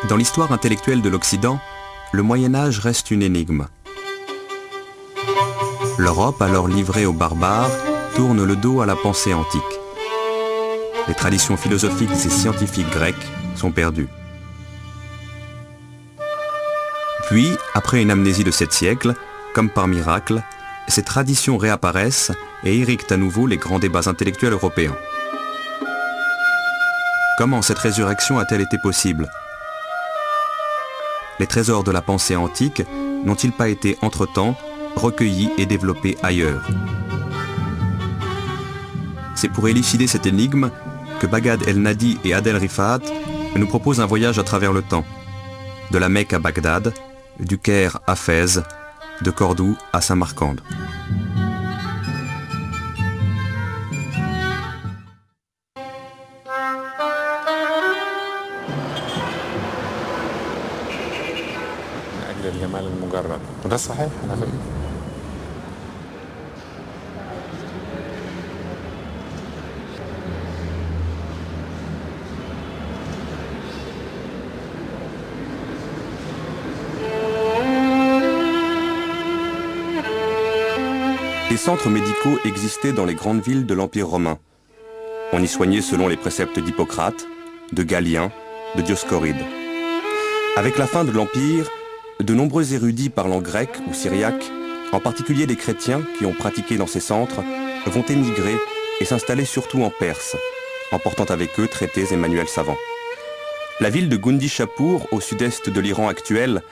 Dans l'histoire intellectuelle de l'Occident, le Moyen-Âge reste une énigme. L'Europe, alors livrée aux barbares, tourne le dos à la pensée antique. Les traditions philosophiques et scientifiques grecques sont perdues. Puis, après une amnésie de 7 siècles, comme par miracle, ces traditions réapparaissent et irriguent à nouveau les grands débats intellectuels européens. Comment cette résurrection a-t-elle été possible ? Les trésors de la pensée antique n'ont-ils pas été entre-temps recueillis et développés ailleurs? C'est pour élucider cette énigme que Baghdad El-Nadi et Adel Rifat nous proposent un voyage à travers le temps. De la Mecque à Bagdad, du Caire à Fès, de Cordoue à Samarcande. Des centres médicaux existaient dans les grandes villes de l'Empire romain. On y soignait selon les préceptes d'Hippocrate, de Galien, de Dioscoride. Avec la fin de l'Empire, de nombreux érudits parlant grec ou syriaque, en particulier des chrétiens qui ont pratiqué dans ces centres, vont émigrer et s'installer surtout en Perse, emportant avec eux traités et manuels savants. La ville de Gundishapur, au sud-est de l'Iran actuel,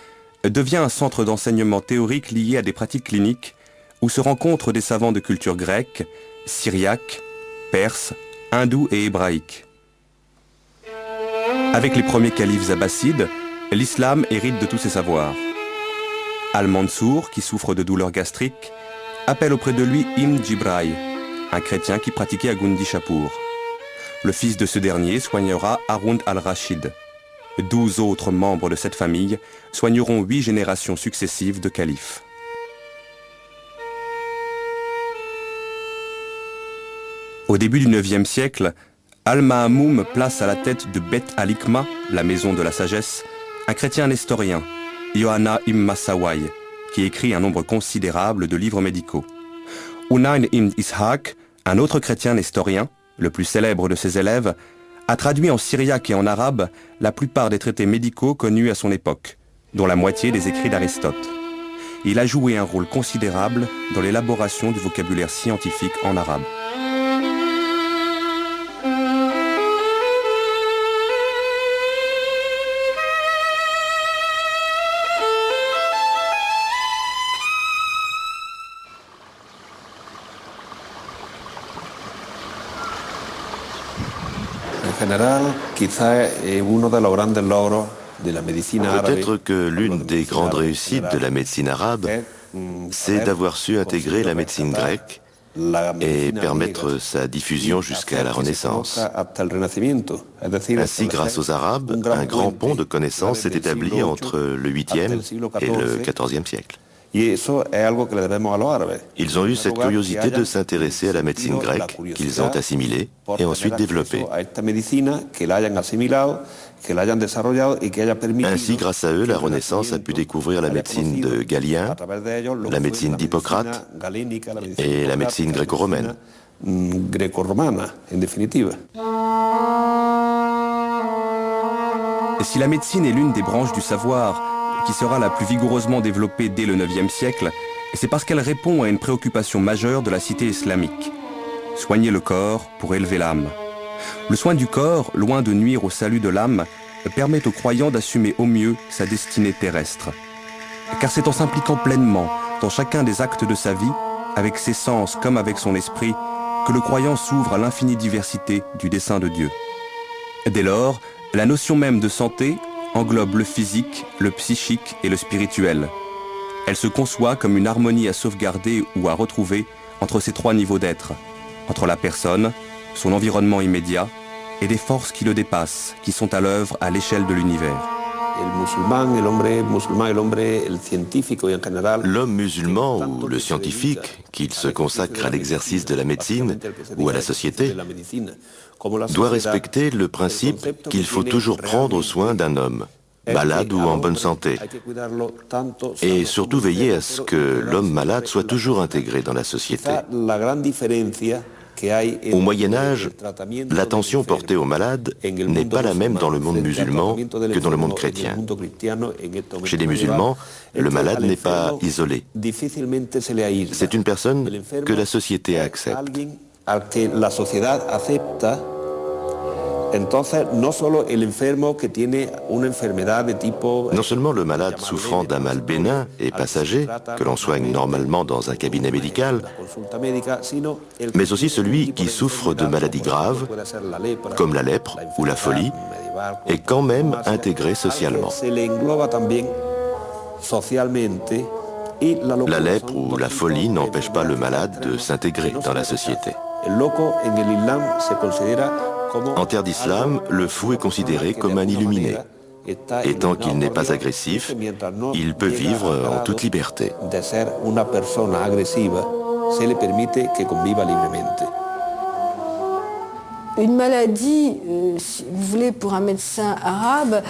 devient un centre d'enseignement théorique lié à des pratiques cliniques où se rencontrent des savants de culture grecque, syriaque, perse, hindoue et hébraïque. Avec les premiers califes abbassides, l'islam hérite de tous ces savoirs. Al-Mansour, qui souffre de douleurs gastriques, appelle auprès de lui Ibn Jibraï, un chrétien qui pratiquait à Gundishapur. Le fils de ce dernier soignera Haroun al-Rachid. 12 autres membres de cette famille soigneront 8 générations successives de califes. Au début du IXe siècle, Al-Ma'amoum place à la tête de Bet al-Hikma, la maison de la sagesse, un chrétien nestorien, Yohanna ibn Massawai, qui écrit un nombre considérable de livres médicaux. Unayn ibn Ishaq, un autre chrétien nestorien, le plus célèbre de ses élèves, a traduit en syriaque et en arabe la plupart des traités médicaux connus à son époque, dont la moitié des écrits d'Aristote. Il a joué un rôle considérable dans l'élaboration du vocabulaire scientifique en arabe. Peut-être que l'une des grandes réussites de la médecine arabe, c'est d'avoir su intégrer la médecine grecque et permettre sa diffusion jusqu'à la Renaissance. Ainsi, grâce aux Arabes, un grand pont de connaissances s'est établi entre le 8e et le 14e siècle. Ils ont eu cette curiosité de s'intéresser à la médecine grecque qu'ils ont assimilée et ensuite développée. Ainsi, grâce à eux, la Renaissance a pu découvrir la médecine de Galien, la médecine d'Hippocrate et la médecine gréco-romaine. Et si la médecine est l'une des branches du savoir qui sera la plus vigoureusement développée dès le IXe siècle, c'est parce qu'elle répond à une préoccupation majeure de la cité islamique. Soigner le corps pour élever l'âme. Le soin du corps, loin de nuire au salut de l'âme, permet aux croyants d'assumer au mieux sa destinée terrestre. Car c'est en s'impliquant pleinement dans chacun des actes de sa vie, avec ses sens comme avec son esprit, que le croyant s'ouvre à l'infinie diversité du dessein de Dieu. Dès lors, la notion même de santé englobe le physique, le psychique et le spirituel. Elle se conçoit comme une harmonie à sauvegarder ou à retrouver entre ces 3 niveaux d'être, entre la personne, son environnement immédiat et des forces qui le dépassent, qui sont à l'œuvre à l'échelle de l'univers. L'homme musulman ou le scientifique, qu'il se consacre à l'exercice de la médecine ou à la société, doit respecter le principe qu'il faut toujours prendre soin d'un homme, malade ou en bonne santé. Et surtout veiller à ce que l'homme malade soit toujours intégré dans la société. Au Moyen-Âge, l'attention portée aux malades n'est pas la même dans le monde musulman que dans le monde chrétien. Chez les musulmans, le malade n'est pas isolé. C'est une personne que la société accepte. Non seulement le malade souffrant d'un mal bénin et passager, que l'on soigne normalement dans un cabinet médical, mais aussi celui qui souffre de maladies graves, comme la lèpre ou la folie, est quand même intégré socialement. La lèpre ou la folie n'empêche pas le malade de s'intégrer dans la société. En terre d'islam, le fou est considéré comme un illuminé. Et tant qu'il n'est pas agressif, il peut vivre en toute liberté. Une maladie, si vous voulez, pour un médecin arabe,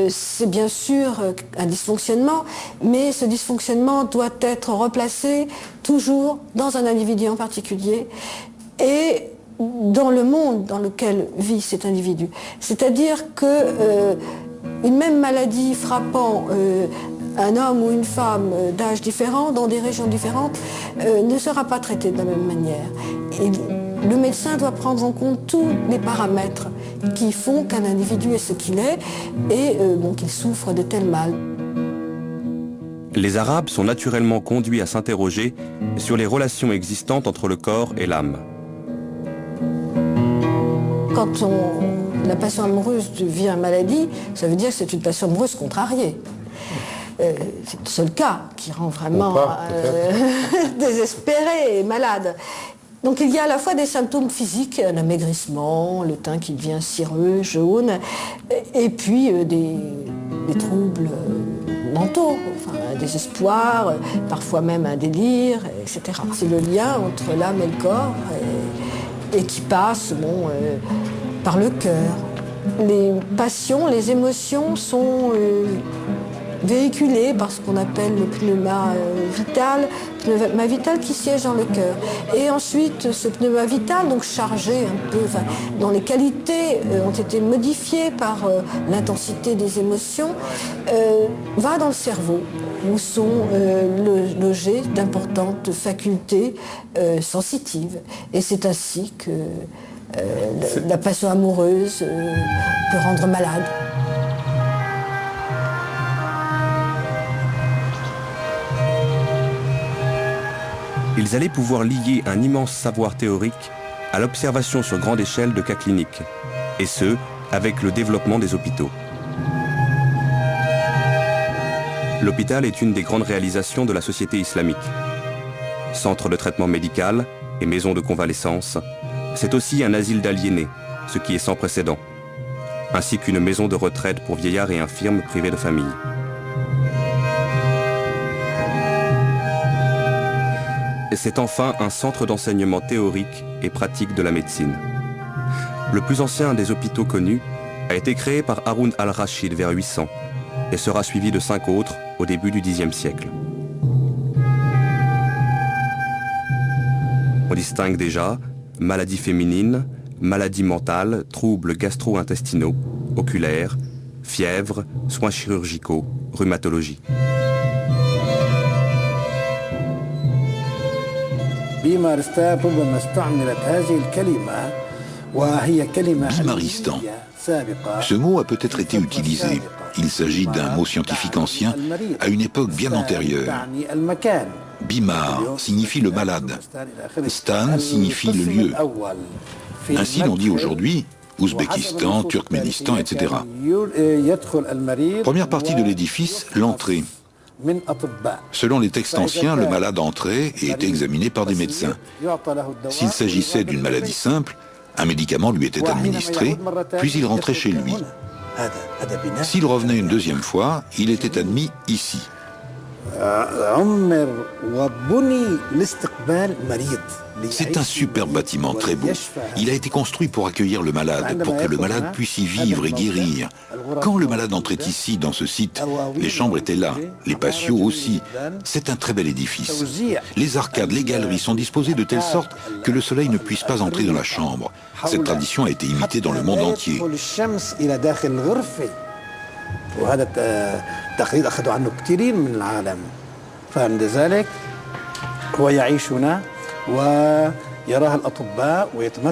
c'est bien sûr un dysfonctionnement, mais ce dysfonctionnement doit être replacé toujours dans un individu en particulier et dans le monde dans lequel vit cet individu. C'est-à-dire que une même maladie frappant un homme ou une femme d'âge différent, dans des régions différentes, ne sera pas traitée de la même manière. Et le médecin doit prendre en compte tous les paramètres qui font qu'un individu est ce qu'il est et qu'il souffre de tel mal. Les Arabes sont naturellement conduits à s'interroger sur les relations existantes entre le corps et l'âme. Quand la passion amoureuse devient maladie, ça veut dire que c'est une passion amoureuse contrariée. C'est le seul cas qui rend vraiment désespéré et malade. Donc il y a à la fois des symptômes physiques, un amaigrissement, le teint qui devient cireux, jaune, et puis des troubles mentaux, enfin, un désespoir, parfois même un délire, etc. C'est le lien entre l'âme et le corps et qui passe par le cœur. Les passions, les émotions sont véhiculées par ce qu'on appelle le pneuma vital qui siège dans le cœur. Et ensuite, ce pneuma vital, donc chargé un peu, dont les qualités ont été modifiées par l'intensité des émotions, va dans le cerveau, où sont logées d'importantes facultés sensitives. Et c'est ainsi que la passion amoureuse peut rendre malade. Ils allaient pouvoir lier un immense savoir théorique à l'observation sur grande échelle de cas cliniques, et ce, avec le développement des hôpitaux. L'hôpital est une des grandes réalisations de la société islamique. Centre de traitement médical et maison de convalescence, c'est aussi un asile d'aliénés, ce qui est sans précédent, ainsi qu'une maison de retraite pour vieillards et infirmes privés de famille. C'est enfin un centre d'enseignement théorique et pratique de la médecine. Le plus ancien des hôpitaux connus a été créé par Haroun al-Rachid vers 800 et sera suivi de 5 autres au début du Xe siècle. On distingue déjà maladies féminines, maladies mentales, troubles gastro-intestinaux, oculaires, fièvre, soins chirurgicaux, rhumatologie. Bimaristan. Ce mot a peut-être été utilisé. Il s'agit d'un mot scientifique ancien à une époque bien antérieure. Bimar signifie le malade. Stan signifie le lieu. Ainsi l'on dit aujourd'hui Ouzbékistan, Turkménistan, etc. Première partie de l'édifice, l'entrée. Selon les textes anciens, le malade entrait et était examiné par des médecins. S'il s'agissait d'une maladie simple, un médicament lui était administré, puis il rentrait chez lui. S'il revenait une deuxième fois, il était admis ici. C'est un superbe bâtiment, très beau. Il a été construit pour accueillir le malade, pour que le malade puisse y vivre et guérir. Quand le malade entrait ici, dans ce site, les chambres étaient là, les patios aussi. C'est un très bel édifice. Les arcades, les galeries sont disposées de telle sorte que le soleil ne puisse pas entrer dans la chambre. Cette tradition a été imitée dans le monde entier.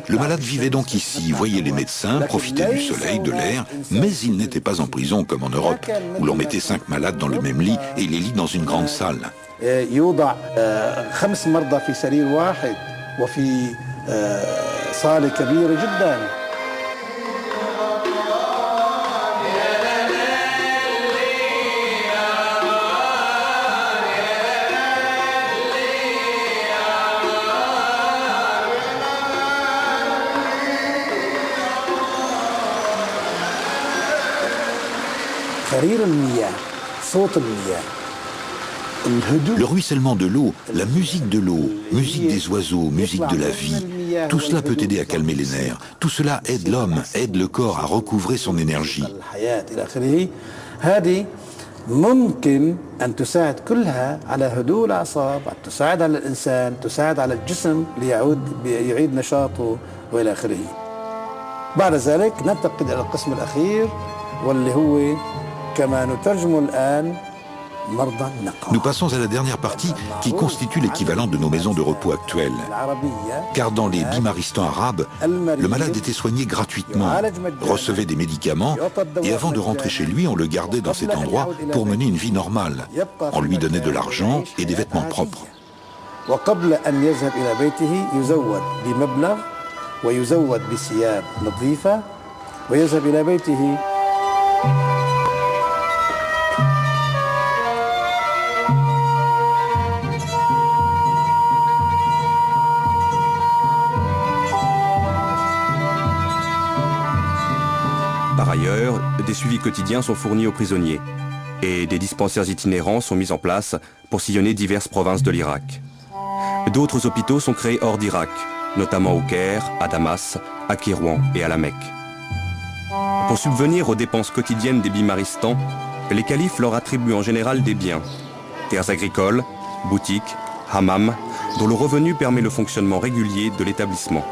Le malade vivait donc ici, voyait les médecins, profitait du soleil, de l'air, mais il n'était pas en prison comme en Europe, où l'on mettait 5 malades dans le même lit et les lits dans une grande salle. Le ruissellement de l'eau, la musique de l'eau, musique des oiseaux, musique de la vie, tout cela peut aider à calmer les nerfs. Tout cela aide l'homme, aide le corps à recouvrer son énergie. ممكن أن تساعد كلها على هدوء الأعصاب، تساعد على الإنسان، تساعد على الجسم ليعيد نشاطه وإلى آخره. بعد ذلك ننتقل إلى القسم الأخير واللي هو كما نترجم الآن. Nous passons à la dernière partie qui constitue l'équivalent de nos maisons de repos actuelles. Car dans les bimaristans arabes, le malade était soigné gratuitement, recevait des médicaments et avant de rentrer chez lui, on le gardait dans cet endroit pour mener une vie normale. On lui donnait de l'argent et des vêtements propres. Par ailleurs, des suivis quotidiens sont fournis aux prisonniers et des dispensaires itinérants sont mis en place pour sillonner diverses provinces de l'Irak. D'autres hôpitaux sont créés hors d'Irak, notamment au Caire, à Damas, à Kérouan et à la Mecque. Pour subvenir aux dépenses quotidiennes des bimaristans, les califes leur attribuent en général des biens, terres agricoles, boutiques, hammams, dont le revenu permet le fonctionnement régulier de l'établissement.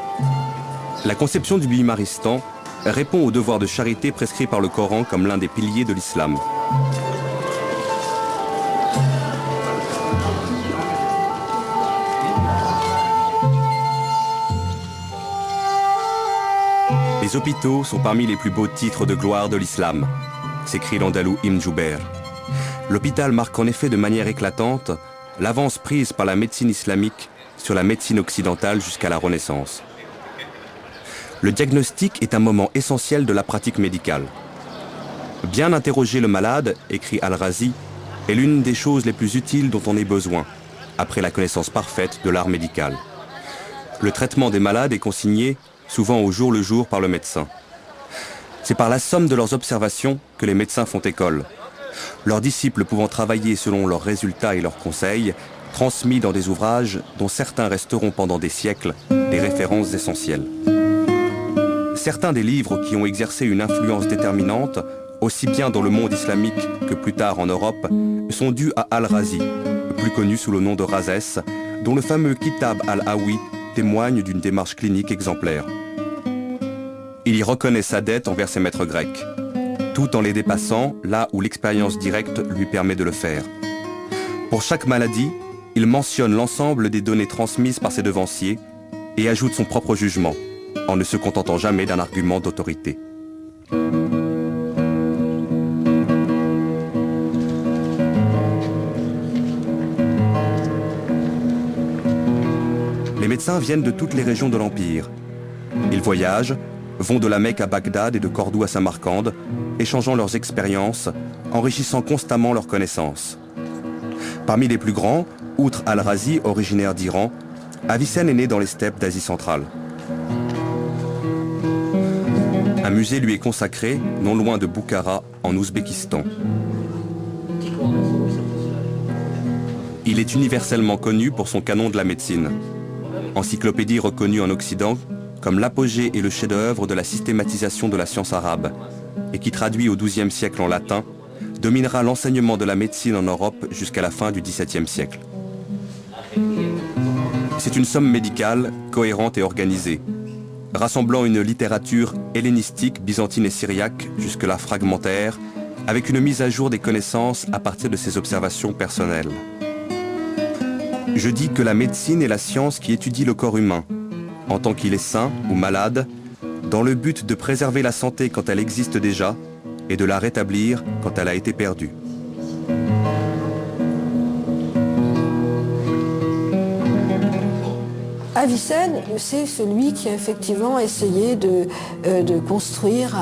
La conception du bimaristan répond au devoir de charité prescrit par le Coran comme l'un des piliers de l'islam. Les hôpitaux sont parmi les plus beaux titres de gloire de l'islam, s'écrit l'andalou Ibn Jouber. L'hôpital marque en effet de manière éclatante l'avance prise par la médecine islamique sur la médecine occidentale jusqu'à la Renaissance. Le diagnostic est un moment essentiel de la pratique médicale. Bien interroger le malade, écrit Al-Razi, est l'une des choses les plus utiles dont on ait besoin, après la connaissance parfaite de l'art médical. Le traitement des malades est consigné, souvent au jour le jour, par le médecin. C'est par la somme de leurs observations que les médecins font école, leurs disciples pouvant travailler selon leurs résultats et leurs conseils, transmis dans des ouvrages dont certains resteront pendant des siècles des références essentielles. Certains des livres qui ont exercé une influence déterminante, aussi bien dans le monde islamique que plus tard en Europe, sont dus à Al-Razi, plus connu sous le nom de Razès, dont le fameux Kitab al-Hawi témoigne d'une démarche clinique exemplaire. Il y reconnaît sa dette envers ses maîtres grecs, tout en les dépassant là où l'expérience directe lui permet de le faire. Pour chaque maladie, il mentionne l'ensemble des données transmises par ses devanciers et ajoute son propre jugement, en ne se contentant jamais d'un argument d'autorité. Les médecins viennent de toutes les régions de l'Empire. Ils voyagent, vont de la Mecque à Bagdad et de Cordoue à Samarcande, échangeant leurs expériences, enrichissant constamment leurs connaissances. Parmi les plus grands, outre Al-Razi, originaire d'Iran, Avicenne est né dans les steppes d'Asie centrale. Un musée lui est consacré, non loin de Boukhara, en Ouzbékistan. Il est universellement connu pour son canon de la médecine. Encyclopédie reconnue en Occident comme l'apogée et le chef-d'œuvre de la systématisation de la science arabe, et qui, traduit au XIIe siècle en latin, dominera l'enseignement de la médecine en Europe jusqu'à la fin du XVIIe siècle. C'est une somme médicale, cohérente et organisée, rassemblant une littérature hellénistique, byzantine et syriaque, jusque-là fragmentaire, avec une mise à jour des connaissances à partir de ses observations personnelles. Je dis que la médecine est la science qui étudie le corps humain, en tant qu'il est sain ou malade, dans le but de préserver la santé quand elle existe déjà et de la rétablir quand elle a été perdue. Avicenne, c'est celui qui a effectivement essayé de construire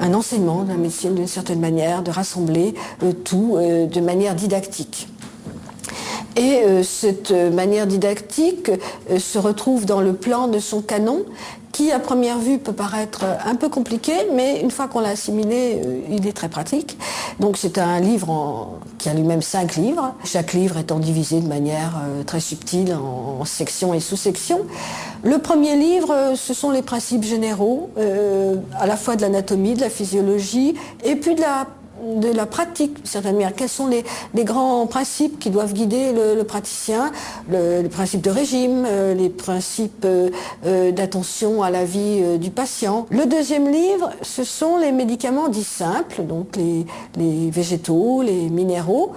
un enseignement de la médecine d'une certaine manière, de rassembler tout de manière didactique. Et cette manière didactique se retrouve dans le plan de son canon, qui à première vue peut paraître un peu compliqué, mais une fois qu'on l'a assimilé, il est très pratique. Donc c'est un livre qui a lui-même 5 livres, chaque livre étant divisé de manière très subtile en sections et sous-sections. Le premier livre, ce sont les principes généraux, à la fois de l'anatomie, de la physiologie, et puis de la pratique, d'une certaine manière. Quels sont les grands principes qui doivent guider le praticien, les principes de régime, les principes d'attention à la vie du patient. Le deuxième livre, ce sont les médicaments dits simples, donc les végétaux, les minéraux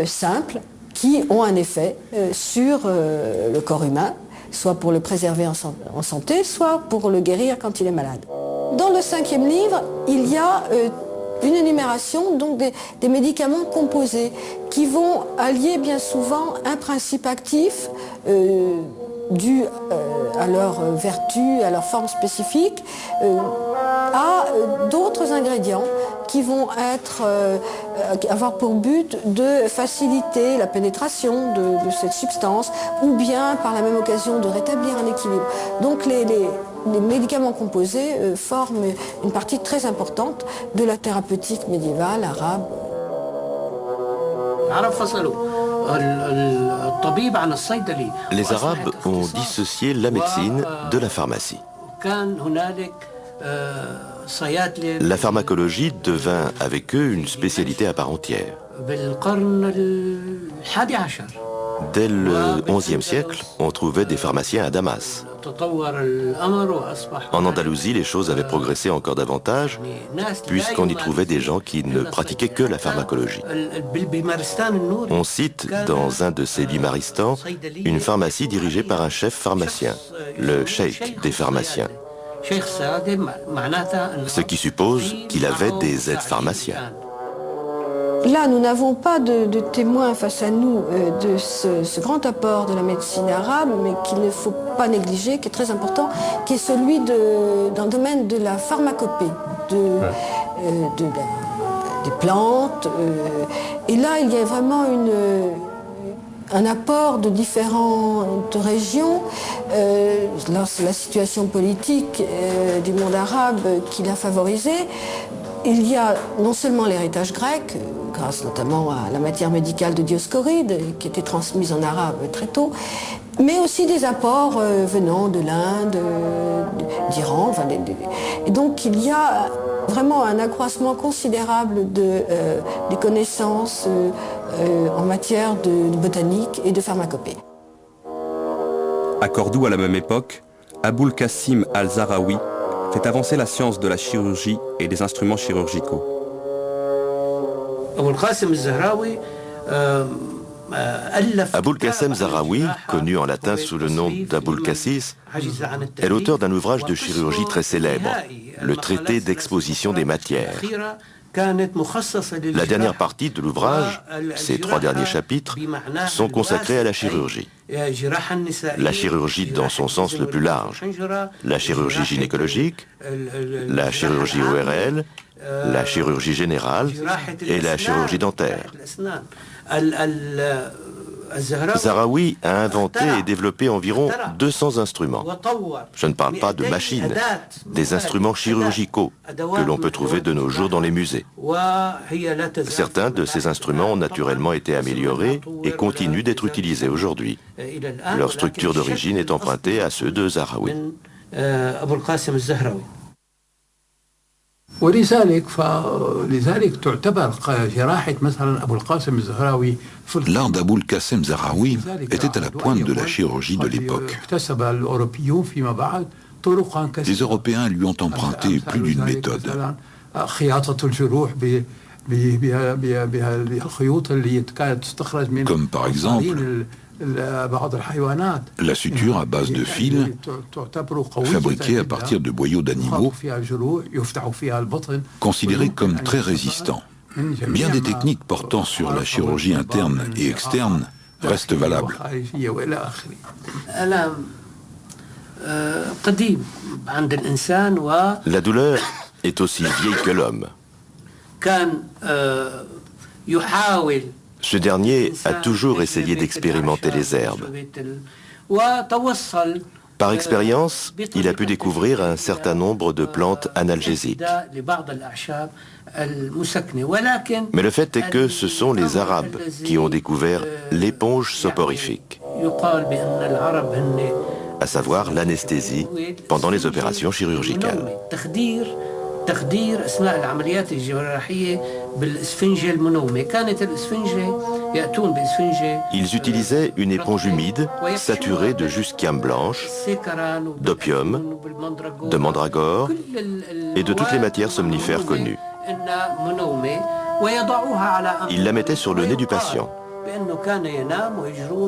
simples, qui ont un effet sur le corps humain, soit pour le préserver en santé, soit pour le guérir quand il est malade. Dans le 5e livre, il y a une énumération donc des médicaments composés qui vont allier bien souvent un principe actif dû à leur vertu, à leur forme spécifique, à d'autres ingrédients qui vont avoir pour but de faciliter la pénétration de cette substance ou bien par la même occasion de rétablir un équilibre. Donc les médicaments composés forment une partie très importante de la thérapeutique médiévale arabe. Les Arabes ont dissocié la médecine de la pharmacie. La pharmacologie devint avec eux une spécialité à part entière. Dès le XIe siècle, on trouvait des pharmaciens à Damas. En Andalousie, les choses avaient progressé encore davantage, puisqu'on y trouvait des gens qui ne pratiquaient que la pharmacologie. On cite dans un de ces bimaristans une pharmacie dirigée par un chef pharmacien, le cheikh des pharmaciens, ce qui suppose qu'il avait des aides pharmaciens. Là, nous n'avons pas de témoins face à nous de ce grand apport de la médecine arabe, mais qu'il ne faut pas négliger, qui est très important, qui est celui dans le domaine de la pharmacopée, des plantes. Et là, il y a vraiment un apport de différentes régions. Là, c'est la situation politique du monde arabe qui l'a favorisé. Il y a non seulement l'héritage grec, grâce notamment à la matière médicale de Dioscoride, qui était transmise en arabe très tôt, mais aussi des apports venant de l'Inde, d'Iran. Et donc il y a vraiment un accroissement considérable des connaissances en matière de botanique et de pharmacopée. À Cordoue, à la même époque, Aboul Qasim al-Zahraoui fait avancer la science de la chirurgie et des instruments chirurgicaux. Aboul Qasim Zahraoui, connu en latin sous le nom d'Aboul Cassis, est l'auteur d'un ouvrage de chirurgie très célèbre, le traité d'exposition des matières. La dernière partie de l'ouvrage, ces 3 derniers chapitres, sont consacrés à la chirurgie. La chirurgie dans son sens le plus large, la chirurgie gynécologique, la chirurgie ORL, la chirurgie générale et la chirurgie dentaire. Zahraoui a inventé et développé environ 200 instruments. Je ne parle pas de machines, des instruments chirurgicaux que l'on peut trouver de nos jours dans les musées. Certains de ces instruments ont naturellement été améliorés et continuent d'être utilisés aujourd'hui. Leur structure d'origine est empruntée à ceux de Zahraoui. L'art d'Aboul Qassem Zahraoui était à la pointe de la chirurgie de l'époque. Les Européens lui ont emprunté plus d'une méthode. Comme par exemple la suture à base de fils fabriquée à partir de boyaux d'animaux considérés comme très résistants. Bien des techniques portant sur la chirurgie interne et externe restent valables. La douleur est aussi vieille que l'homme. Ce dernier a toujours essayé d'expérimenter les herbes. Par expérience, il a pu découvrir un certain nombre de plantes analgésiques. Mais le fait est que ce sont les Arabes qui ont découvert l'éponge soporifique, à savoir l'anesthésie pendant les opérations chirurgicales. Ils utilisaient une éponge humide saturée de jusquiame blanche, d'opium, de mandragore et de toutes les matières somnifères connues. Ils la mettaient sur le nez du patient.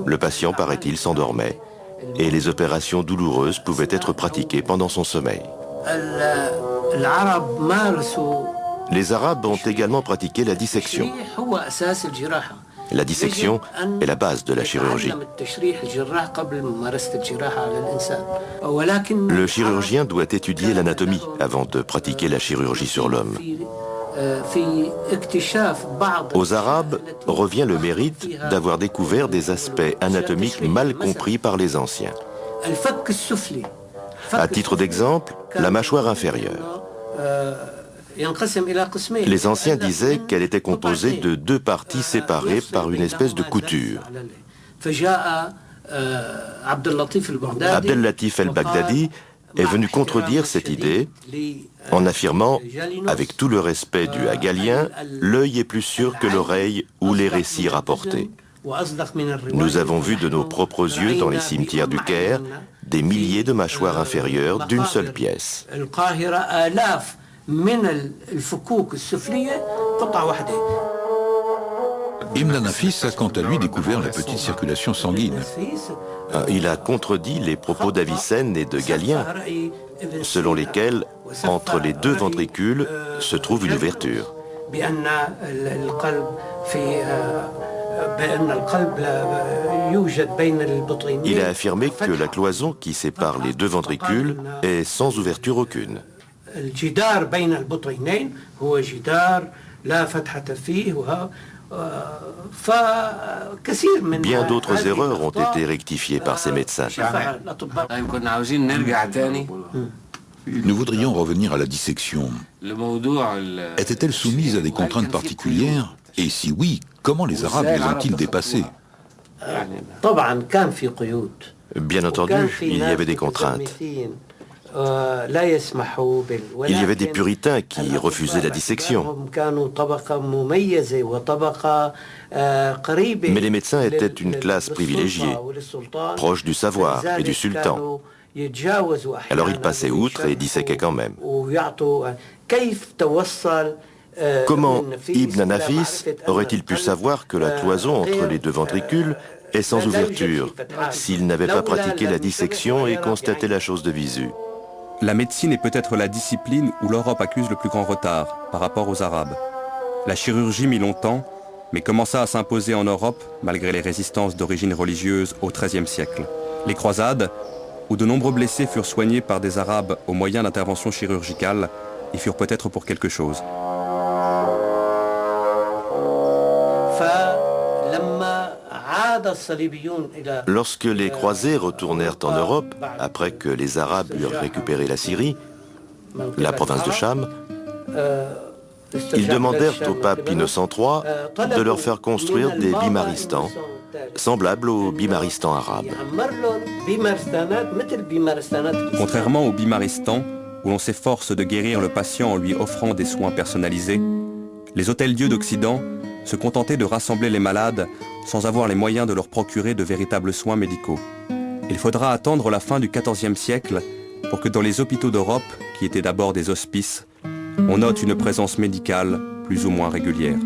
Le patient, paraît-il, s'endormait et les opérations douloureuses pouvaient être pratiquées pendant son sommeil. Les Arabes ont également pratiqué la dissection. La dissection est la base de la chirurgie. Le chirurgien doit étudier l'anatomie avant de pratiquer la chirurgie sur l'homme. Aux Arabes revient le mérite d'avoir découvert des aspects anatomiques mal compris par les anciens. À titre d'exemple, la mâchoire inférieure. Les anciens disaient qu'elle était composée de deux parties séparées par une espèce de couture. Abdel Latif el-Baghdadi est venu contredire cette idée en affirmant, avec tout le respect dû à Galien, l'œil est plus sûr que l'oreille ou les récits rapportés. Nous avons vu de nos propres yeux dans les cimetières du Caire des milliers de mâchoires inférieures d'une seule pièce. Ibn Nafis a quant à lui découvert la petite circulation sanguine. Il a contredit les propos d'Avicenne et de Galien, selon lesquels, entre les deux ventricules, se trouve une ouverture. Il a affirmé que la cloison qui sépare les deux ventricules est sans ouverture aucune. Bien d'autres erreurs ont été rectifiées par ces médecins. Nous voudrions revenir à la dissection. Était-elle soumise à des contraintes particulières? Et si oui, comment les Arabes les ont-ils dépassées? Bien entendu, il y avait des contraintes. Il y avait des puritains qui refusaient la dissection. Mais les médecins étaient une classe privilégiée, proche du savoir et du sultan. Alors ils passaient outre et disséquaient quand même. Comment Ibn Nafis aurait-il pu savoir que la cloison entre les deux ventricules est sans ouverture s'il n'avait pas pratiqué la dissection et constaté la chose de visu? La médecine est peut-être la discipline où l'Europe accuse le plus grand retard par rapport aux Arabes. La chirurgie mit longtemps, mais commença à s'imposer en Europe malgré les résistances d'origine religieuse au XIIIe siècle. Les croisades, où de nombreux blessés furent soignés par des Arabes au moyen d'interventions chirurgicales, y furent peut-être pour quelque chose. Lorsque les croisés retournèrent en Europe, après que les Arabes eurent récupéré la Syrie, la province de Cham, ils demandèrent au pape Innocent III de leur faire construire des bimaristans, semblables aux bimaristans arabes. Contrairement au bimaristan, où l'on s'efforce de guérir le patient en lui offrant des soins personnalisés, les hôtels-dieux d'Occident se contentaient de rassembler les malades sans avoir les moyens de leur procurer de véritables soins médicaux. Il faudra attendre la fin du XIVe siècle pour que dans les hôpitaux d'Europe, qui étaient d'abord des hospices, on note une présence médicale plus ou moins régulière.